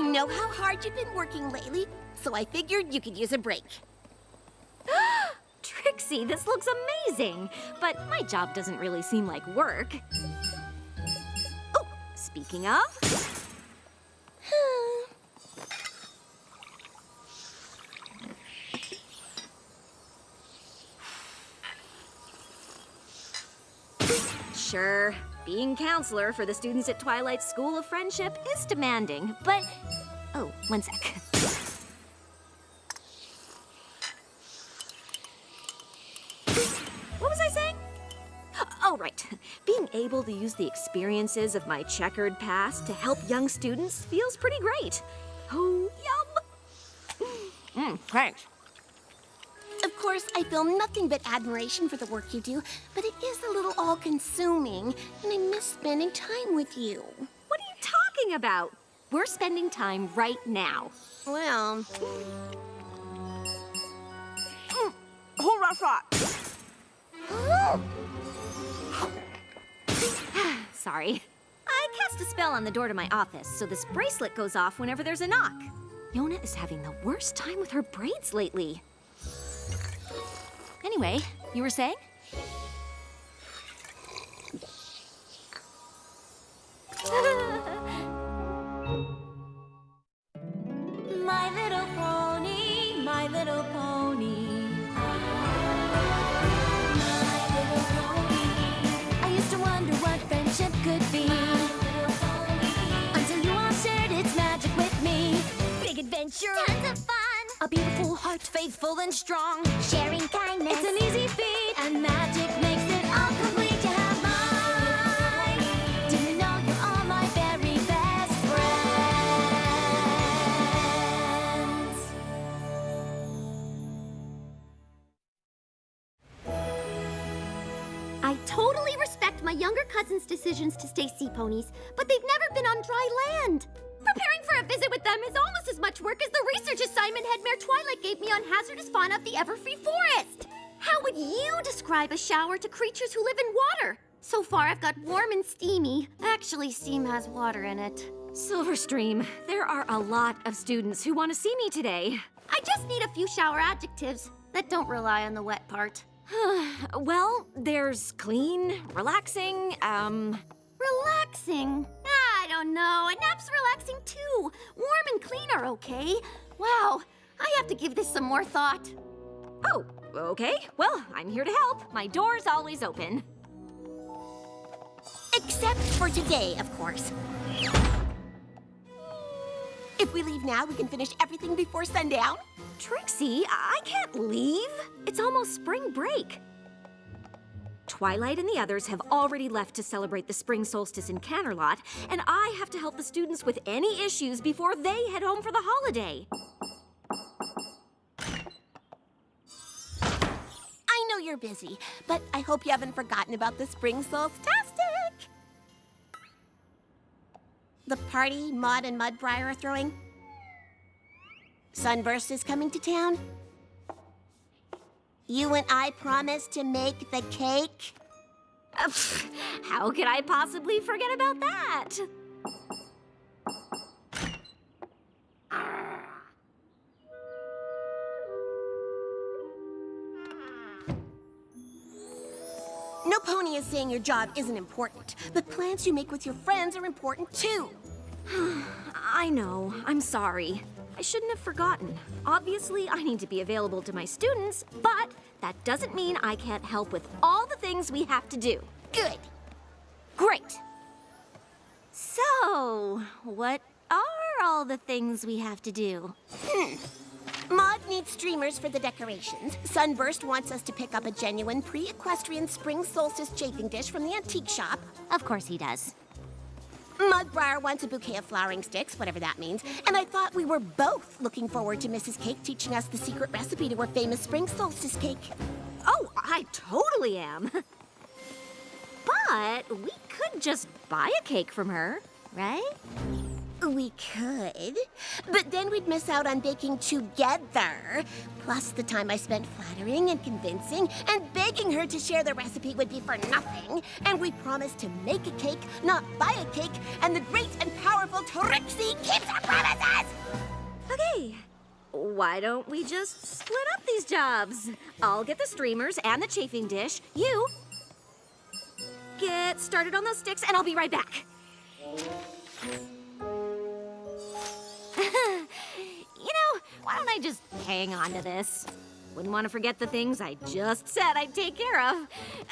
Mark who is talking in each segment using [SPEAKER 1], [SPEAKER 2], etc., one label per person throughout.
[SPEAKER 1] Know how hard you've been working lately, so I figured you could use a break.
[SPEAKER 2] Trixie, this looks amazing, but my job doesn't really seem like work. Oh, speaking of... Sure, being counselor for the students at Twilight's School of Friendship is demanding, but... Oh, one sec. What was I saying? Oh, right. Being able to use the experiences of my checkered past to help young students feels pretty great. Oh, yum! Thanks.
[SPEAKER 1] Of course, I feel nothing but admiration for the work you do, but it is a little all-consuming, and I miss spending time with you.
[SPEAKER 2] What are you talking about? We're spending time right now.
[SPEAKER 1] Well...
[SPEAKER 3] Hold that thought.
[SPEAKER 2] Sorry. I cast a spell on the door to my office, so this bracelet goes off whenever there's a knock. Yona is having the worst time with her braids lately. Anyway, you were saying? My little pony, my little pony. My little pony. I used to wonder what friendship could be. Until you all shared its magic with me. Big adventure. Tons of fun. A beautiful heart, faithful and strong. Sharing kindness. It's an easy feat. And magic makes it all complete. You have mine. Do you know you're all my very best friends?
[SPEAKER 4] I totally respect my younger cousin's decisions to stay sea ponies, but they've never been on dry land. Preparing for a visit with them is almost as much work as the research assignment Head Mare Twilight gave me on hazardous fauna of the Everfree Forest. How would you describe a shower to creatures who live in water? So far, I've got warm and steamy. Actually, steam has water in it.
[SPEAKER 2] Silverstream, there are a lot of students who want to see me today.
[SPEAKER 4] I just need a few shower adjectives that don't rely on the wet part.
[SPEAKER 2] Well, there's clean, relaxing,
[SPEAKER 4] Relaxing? I don't know. A nap's relaxing too. Warm and clean are okay. Wow, I have to give this some more thought.
[SPEAKER 2] Oh, okay. Well, I'm here to help. My door's always open.
[SPEAKER 1] Except for today, of course. If we leave now, we can finish everything before sundown.
[SPEAKER 2] Trixie, I can't leave. It's almost spring break. Twilight and the others have already left to celebrate the spring solstice in Canterlot, and I have to help the students with any issues before they head home for the holiday.
[SPEAKER 1] I know you're busy, but I hope you haven't forgotten about the spring solstastic. The party Maud and Mudbriar are throwing. Sunburst is coming to town. You and I promised to make the cake.
[SPEAKER 2] How could I possibly forget about that?
[SPEAKER 1] No pony is saying your job isn't important, but plans you make with your friends are important too.
[SPEAKER 2] I know. I'm sorry. I shouldn't have forgotten. Obviously, I need to be available to my students, but that doesn't mean I can't help with all the things we have to do.
[SPEAKER 1] Good.
[SPEAKER 2] Great. So, what are all the things we have to do?
[SPEAKER 1] Maud needs streamers for the decorations. Sunburst wants us to pick up a genuine pre-equestrian spring solstice chafing dish from the antique shop.
[SPEAKER 4] Of course he does.
[SPEAKER 1] Mudbriar wants a bouquet of flowering sticks, whatever that means. And I thought we were both looking forward to Mrs. Cake teaching us the secret recipe to her famous spring solstice cake.
[SPEAKER 2] Oh, I totally am. But we could just buy a cake from her, right?
[SPEAKER 1] We could, but then we'd miss out on baking together. Plus, the time I spent flattering and convincing and begging her to share the recipe would be for nothing. And we promised to make a cake, not buy a cake, and the great and powerful powerful Trixie keeps her promises!
[SPEAKER 2] Okay, why don't we just split up these jobs? I'll get the streamers and the chafing dish. You get started on those sticks, and I'll be right back. Why don't I just hang on to this? Wouldn't want to forget the things I just said I'd take care of,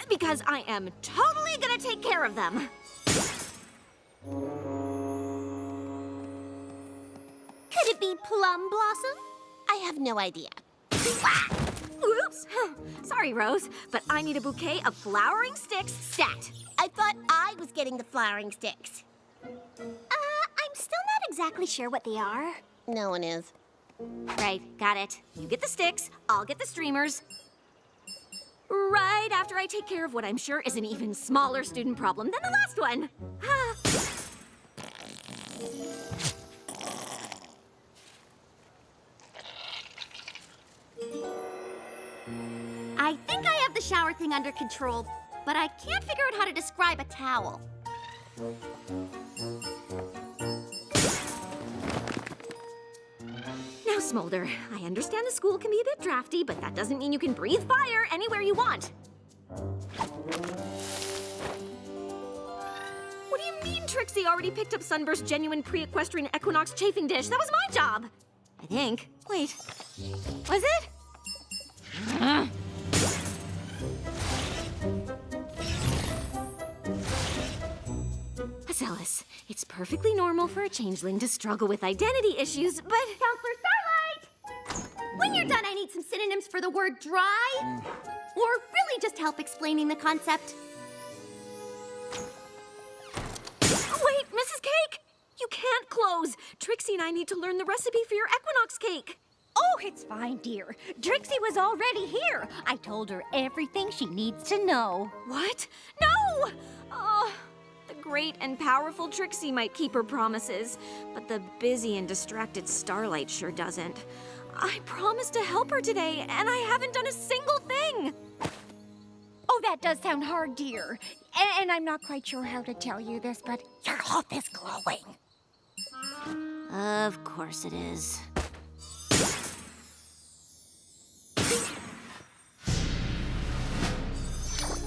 [SPEAKER 2] because I am totally gonna take care of them.
[SPEAKER 4] Could it be Plum Blossom?
[SPEAKER 1] I have no idea.
[SPEAKER 2] Oops. Sorry, Rose, but I need a bouquet of flowering sticks stat.
[SPEAKER 1] I thought I was getting the flowering sticks.
[SPEAKER 4] I'm still not exactly sure what they are.
[SPEAKER 1] No one is.
[SPEAKER 2] Right, got it. You get the sticks, I'll get the streamers. Right after I take care of what I'm sure is an even smaller student problem than the last one.
[SPEAKER 4] I think I have the shower thing under control, but I can't figure out how to describe a towel.
[SPEAKER 2] Now, Smolder, I understand the school can be a bit drafty, but that doesn't mean you can breathe fire anywhere you want. What do you mean Trixie already picked up Sunburst's genuine pre-equestrian equinox chafing dish? That was my job. I think. Wait. Was it? Alice, it's perfectly normal for a changeling to struggle with identity issues, but...
[SPEAKER 4] Counselor Starlight! When you're done, I need some synonyms for the word dry. Or really just help explaining the concept.
[SPEAKER 2] Wait, Mrs. Cake! You can't close. Trixie and I need to learn the recipe for your equinox cake.
[SPEAKER 5] Oh, it's fine, dear. Trixie was already here. I told her everything she needs to know.
[SPEAKER 2] What? No! Oh, the great and powerful Trixie might keep her promises, but the busy and distracted Starlight sure doesn't. I promised to help her today, and I haven't done a single thing.
[SPEAKER 5] Oh, that does sound hard, dear. And I'm not quite sure how to tell you this, but your health is glowing.
[SPEAKER 2] Of course it is.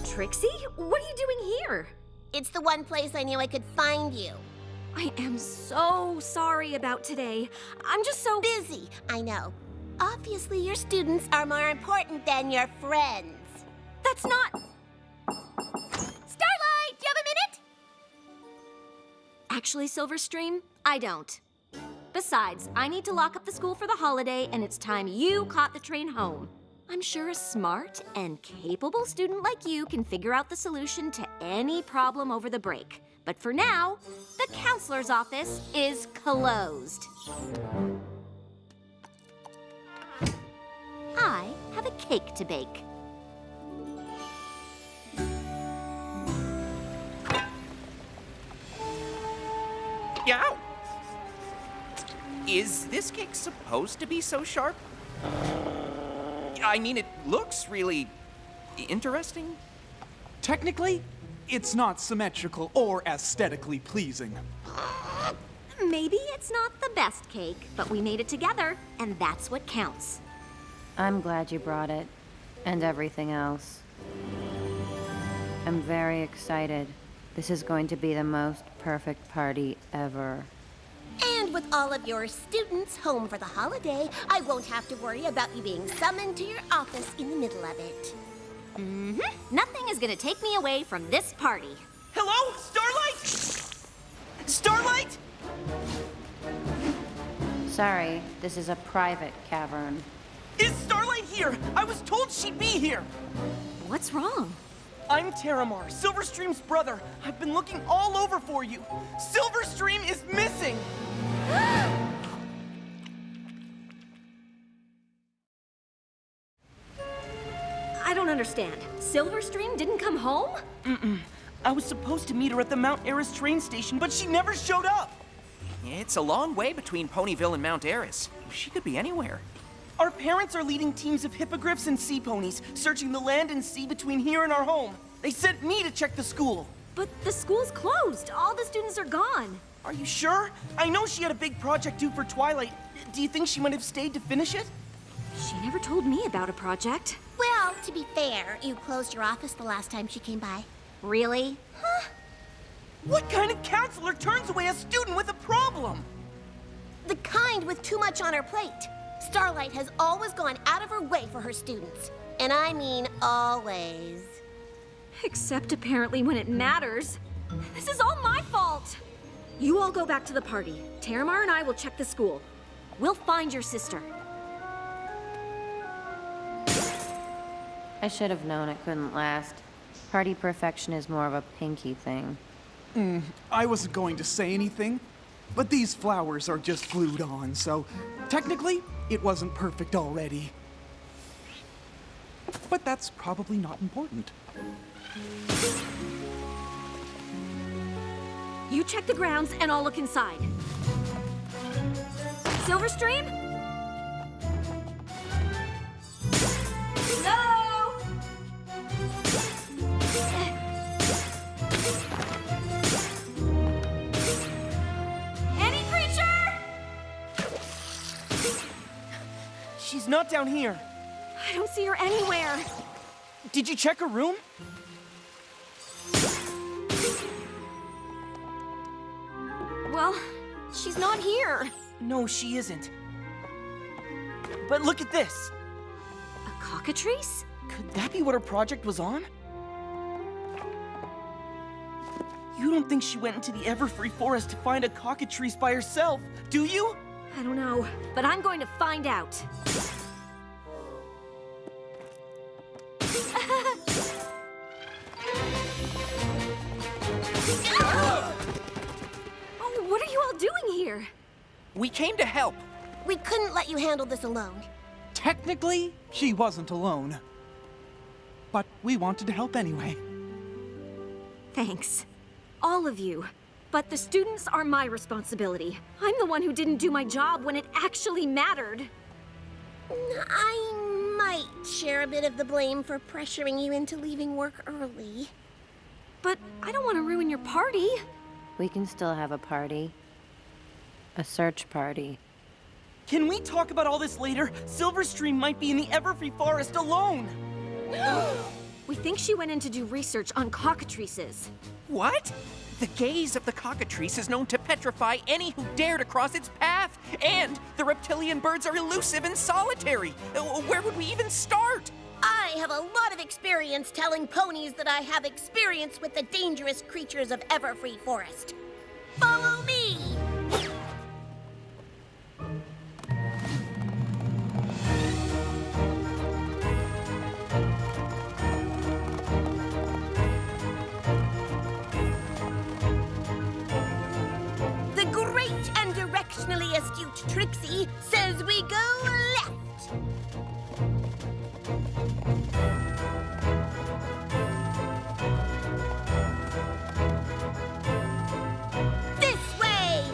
[SPEAKER 2] Trixie, what are you doing here?
[SPEAKER 1] It's the one place I knew I could find you.
[SPEAKER 2] I am so sorry about today. I'm just so
[SPEAKER 1] Busy, I know. Obviously, your students are more important than your friends.
[SPEAKER 2] That's not...
[SPEAKER 4] Starlight, do you have a minute?
[SPEAKER 2] Actually, Silverstream, I don't. Besides, I need to lock up the school for the holiday, and it's time you caught the train home. I'm sure a smart and capable student like you can figure out the solution to any problem over the break. But for now, the counselor's office is closed. I have a cake to bake.
[SPEAKER 6] Yow! Is this cake supposed to be so sharp? I mean, it looks really interesting.
[SPEAKER 7] Technically, it's not symmetrical or aesthetically pleasing.
[SPEAKER 2] Maybe it's not the best cake, but we made it together, and that's what counts.
[SPEAKER 8] I'm glad you brought it, and everything else. I'm very excited. This is going to be the most perfect party ever.
[SPEAKER 1] And with all of your students home for the holiday, I won't have to worry about you being summoned to your office in the middle of it.
[SPEAKER 2] Nothing is gonna take me away from this party.
[SPEAKER 6] Hello? Starlight? Starlight?
[SPEAKER 8] Sorry, this is a private cavern.
[SPEAKER 9] Is Starlight here? I was told she'd be here.
[SPEAKER 2] What's wrong?
[SPEAKER 9] I'm Terramar, Silverstream's brother. I've been looking all over for you. Silverstream is missing.
[SPEAKER 2] I don't understand. Silverstream didn't come home?
[SPEAKER 9] I was supposed to meet her at the Mount Eris train station, but she never showed up.
[SPEAKER 6] It's a long way between Ponyville and Mount Eris. She could be anywhere.
[SPEAKER 9] Our parents are leading teams of hippogriffs and sea ponies, searching the land and sea between here and our home. They sent me to check the school.
[SPEAKER 2] But the school's closed. All the students are gone.
[SPEAKER 9] Are you sure? I know she had a big project due for Twilight. Do you think she might have stayed to finish it?
[SPEAKER 2] She never told me about a project.
[SPEAKER 1] Well, to be fair, you closed your office the last time she came by.
[SPEAKER 2] Really?
[SPEAKER 9] What kind of counselor turns away a student with a problem?
[SPEAKER 1] The kind with too much on her plate. Starlight has always gone out of her way for her students. And I mean always.
[SPEAKER 2] Except apparently when it matters. This is all my fault. You all go back to the party. Terramar and I will check the school. We'll find your sister.
[SPEAKER 8] I should have known it couldn't last. Party perfection is more of a Pinky thing.
[SPEAKER 7] I wasn't going to say anything, but these flowers are just glued on, so technically, it wasn't perfect already. But that's probably not important.
[SPEAKER 2] You check the grounds and I'll look inside. Silverstream? Hello? Any creature?
[SPEAKER 9] She's not down here.
[SPEAKER 2] I don't see her anywhere.
[SPEAKER 9] Did you check her room?
[SPEAKER 2] Well, she's not here.
[SPEAKER 9] No, she isn't. But look at this.
[SPEAKER 2] A cockatrice?
[SPEAKER 9] Could that be what her project was on? You don't think she went into the Everfree Forest to find a cockatrice by herself, do you?
[SPEAKER 2] I don't know, but I'm going to find out. Oh, what are you all doing here?
[SPEAKER 6] We came to help.
[SPEAKER 1] We couldn't let you handle this alone.
[SPEAKER 7] Technically, she wasn't alone. But we wanted to help anyway.
[SPEAKER 2] Thanks. All of you. But the students are my responsibility. I'm the one who didn't do my job when it actually mattered.
[SPEAKER 1] I might share a bit of the blame for pressuring you into leaving work early.
[SPEAKER 2] But I don't want to ruin your party.
[SPEAKER 8] We can still have a party. A search party.
[SPEAKER 9] Can we talk about all this later? Silverstream might be in the Everfree Forest alone.
[SPEAKER 2] We think she went in to do research on cockatrices.
[SPEAKER 6] What? The gaze of the cockatrice is known to petrify any who dare to cross its path. And the reptilian birds are elusive and solitary. Where would we even start?
[SPEAKER 1] I have a lot of experience telling ponies that I have experience with the dangerous creatures of Everfree Forest. Follow me! The great and directionally astute Trixie says we go left. This way!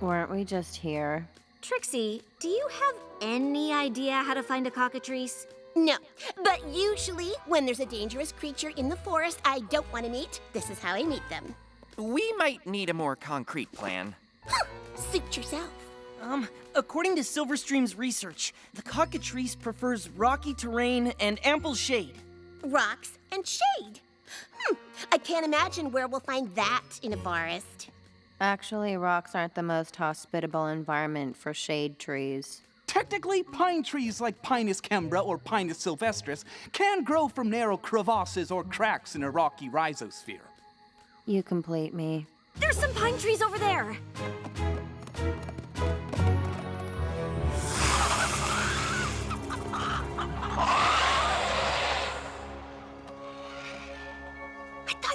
[SPEAKER 8] Weren't we just here?
[SPEAKER 2] Trixie, do you have any idea how to find a cockatrice?
[SPEAKER 1] No, but usually when there's a dangerous creature in the forest I don't want to meet, this is how I meet them.
[SPEAKER 6] We might need a more concrete plan.
[SPEAKER 1] Suit yourself.
[SPEAKER 9] According to Silverstream's research, the cockatrice prefers rocky terrain and ample shade.
[SPEAKER 1] Rocks and shade. I can't imagine where we'll find that in a forest.
[SPEAKER 8] Actually, rocks aren't the most hospitable environment for shade trees.
[SPEAKER 7] Technically, pine trees like Pinus cembra or Pinus sylvestris can grow from narrow crevasses or cracks in a rocky rhizosphere.
[SPEAKER 8] You complete me.
[SPEAKER 2] There's some pine trees over there.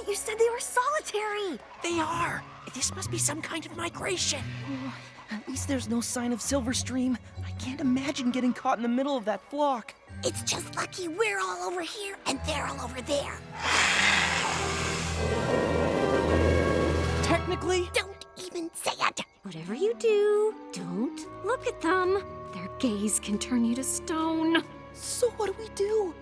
[SPEAKER 4] But you said they were solitary.
[SPEAKER 6] They are. This must be some kind of migration.
[SPEAKER 9] At least there's no sign of Silverstream. I can't imagine getting caught in the middle of that flock.
[SPEAKER 1] It's just lucky we're all over here and they're all over there.
[SPEAKER 9] Technically,
[SPEAKER 1] Don't even say it.
[SPEAKER 4] Whatever you do, don't look at them. Their gaze can turn you to stone.
[SPEAKER 9] so what do we do?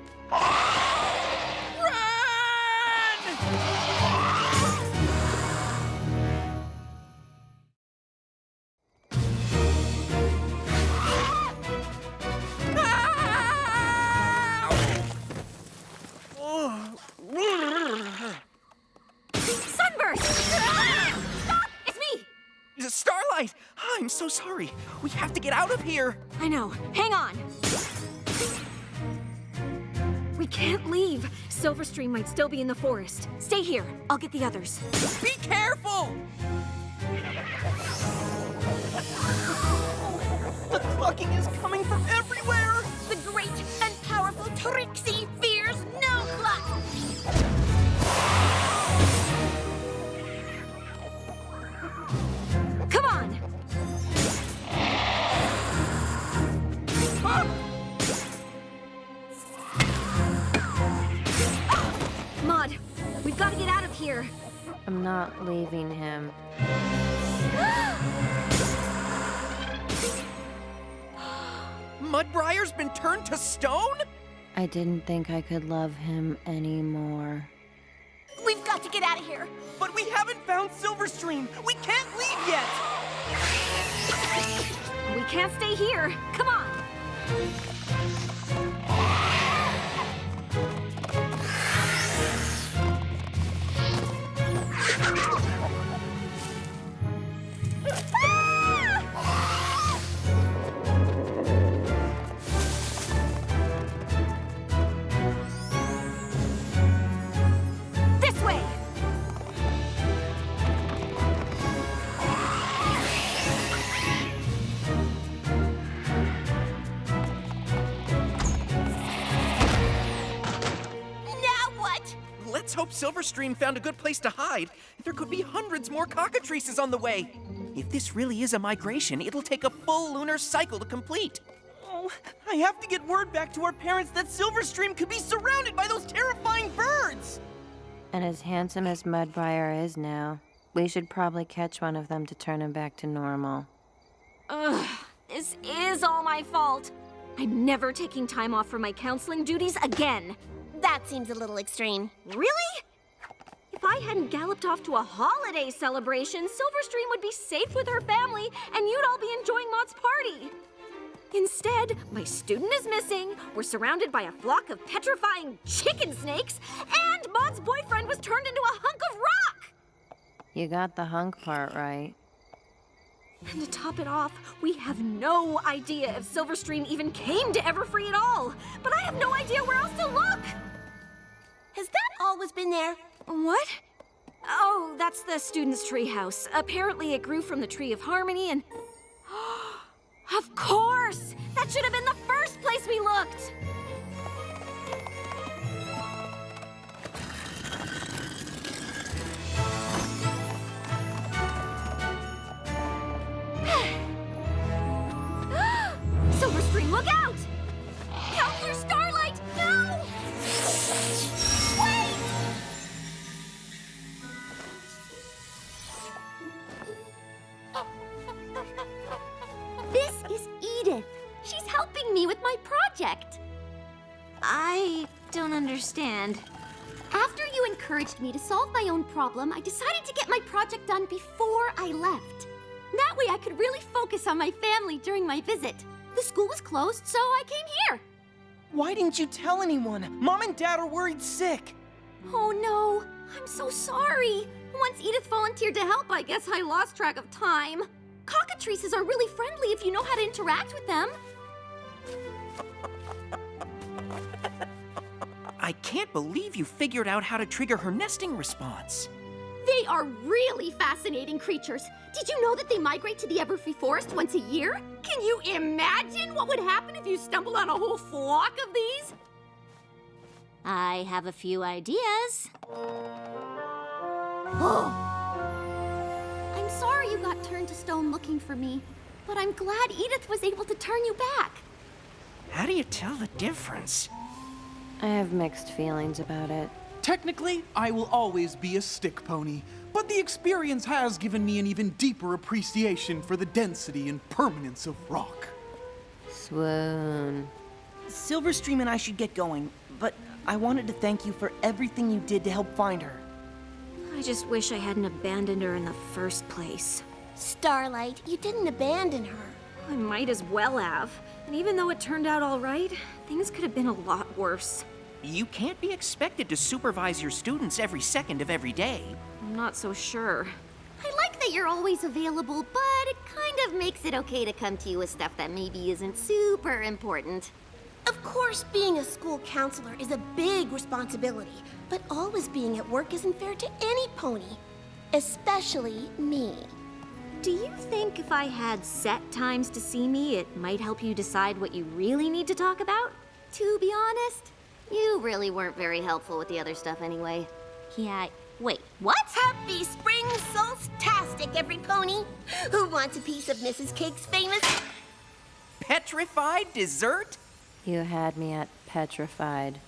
[SPEAKER 4] Sunburst! Stop! It's me!
[SPEAKER 6] Starlight! I'm so sorry. We have to get out of here.
[SPEAKER 4] I know. Hang on. We can't leave. Silverstream might still be in the forest. Stay here. I'll get the others.
[SPEAKER 6] Be careful!
[SPEAKER 9] The clucking is coming from everywhere!
[SPEAKER 1] The great and powerful Trixie fears no cluck.
[SPEAKER 4] Come on! Maud, we've got to get out of here.
[SPEAKER 8] I'm not leaving him.
[SPEAKER 6] Mudbriar's been turned to stone?
[SPEAKER 8] I didn't think I could love him anymore.
[SPEAKER 1] We've got to get out of here.
[SPEAKER 9] But we haven't found Silverstream! We can't leave yet!
[SPEAKER 4] We can't stay here. Come on! This way!
[SPEAKER 1] Now what?
[SPEAKER 6] Let's hope Silverstream found a good place to hide. There could be hundreds more cockatrices on the way. If this really is a migration, it'll take a full lunar cycle to complete.
[SPEAKER 9] Oh, I have to get word back to our parents that Silverstream could be surrounded by those terrifying birds!
[SPEAKER 8] And as handsome as Mudbriar is now, we should probably catch one of them to turn him back to normal.
[SPEAKER 4] Ugh, this is all my fault. I'm never taking time off from my counseling duties again.
[SPEAKER 1] That seems a little extreme.
[SPEAKER 4] Really? If I hadn't galloped off to a holiday celebration, Silverstream would be safe with her family and you'd all be enjoying Maud's party. Instead, my student is missing, we're surrounded by a flock of petrifying chicken snakes, and Maud's boyfriend was turned into a hunk of rock!
[SPEAKER 8] You got the hunk part right.
[SPEAKER 4] And to top it off, we have no idea if Silverstream even came to Everfree at all. But I have no idea where else to look!
[SPEAKER 1] Has that always been there?
[SPEAKER 4] What? Oh, that's the student's treehouse. Apparently it grew from the Tree of Harmony and... Of course! That should have been the first place we looked! Silverstream, look out! Counselor Starlight, no! Wait! This is Edith. She's helping me with my project. I don't understand.
[SPEAKER 2] After you encouraged me to solve my own problem, I decided to get my project done before I left. That way I could really focus on my family during my visit. The school was closed, so I came here.
[SPEAKER 9] Why didn't you tell anyone? Mom and Dad are worried sick.
[SPEAKER 2] Oh no, I'm so sorry. Once Edith volunteered to help, I guess I lost track of time. Cockatrices are really friendly if you know how to interact with them.
[SPEAKER 6] I can't believe you figured out how to trigger her nesting response.
[SPEAKER 2] They are really fascinating creatures. Did you know that they migrate to the Everfree Forest once a year? Can you imagine what would happen if you stumbled on a whole flock of these?
[SPEAKER 4] I have a few ideas. I'm sorry you got turned to stone looking for me, but I'm glad Edith was able to turn you back.
[SPEAKER 6] How do you tell the difference?
[SPEAKER 8] I have mixed feelings about it.
[SPEAKER 7] Technically, I will always be a stick pony, but the experience has given me an even deeper appreciation for the density and permanence of rock.
[SPEAKER 8] Swoon.
[SPEAKER 9] Silverstream and I should get going, but I wanted to thank you for everything you did to help find her.
[SPEAKER 2] I just wish I hadn't abandoned her in the first place.
[SPEAKER 1] Starlight, you didn't abandon her.
[SPEAKER 2] I might as well have. And even though it turned out all right, things could have been a lot worse.
[SPEAKER 6] You can't be expected to supervise your students every second of every day.
[SPEAKER 2] I'm not so sure.
[SPEAKER 4] I like that you're always available, but it kind of makes it okay to come to you with stuff that maybe isn't super important.
[SPEAKER 1] Of course, being a school counselor is a big responsibility, but always being at work isn't fair to any pony, especially me.
[SPEAKER 2] Do you think if I had set times to see me, it might help you decide what you really need to talk about?
[SPEAKER 4] To be honest, you really weren't very helpful with the other stuff anyway.
[SPEAKER 1] Yeah, wait, what? Happy Spring Solstastic, every pony! Who wants a piece of Mrs. Cake's famous...
[SPEAKER 6] Petrified dessert?
[SPEAKER 8] You had me at petrified.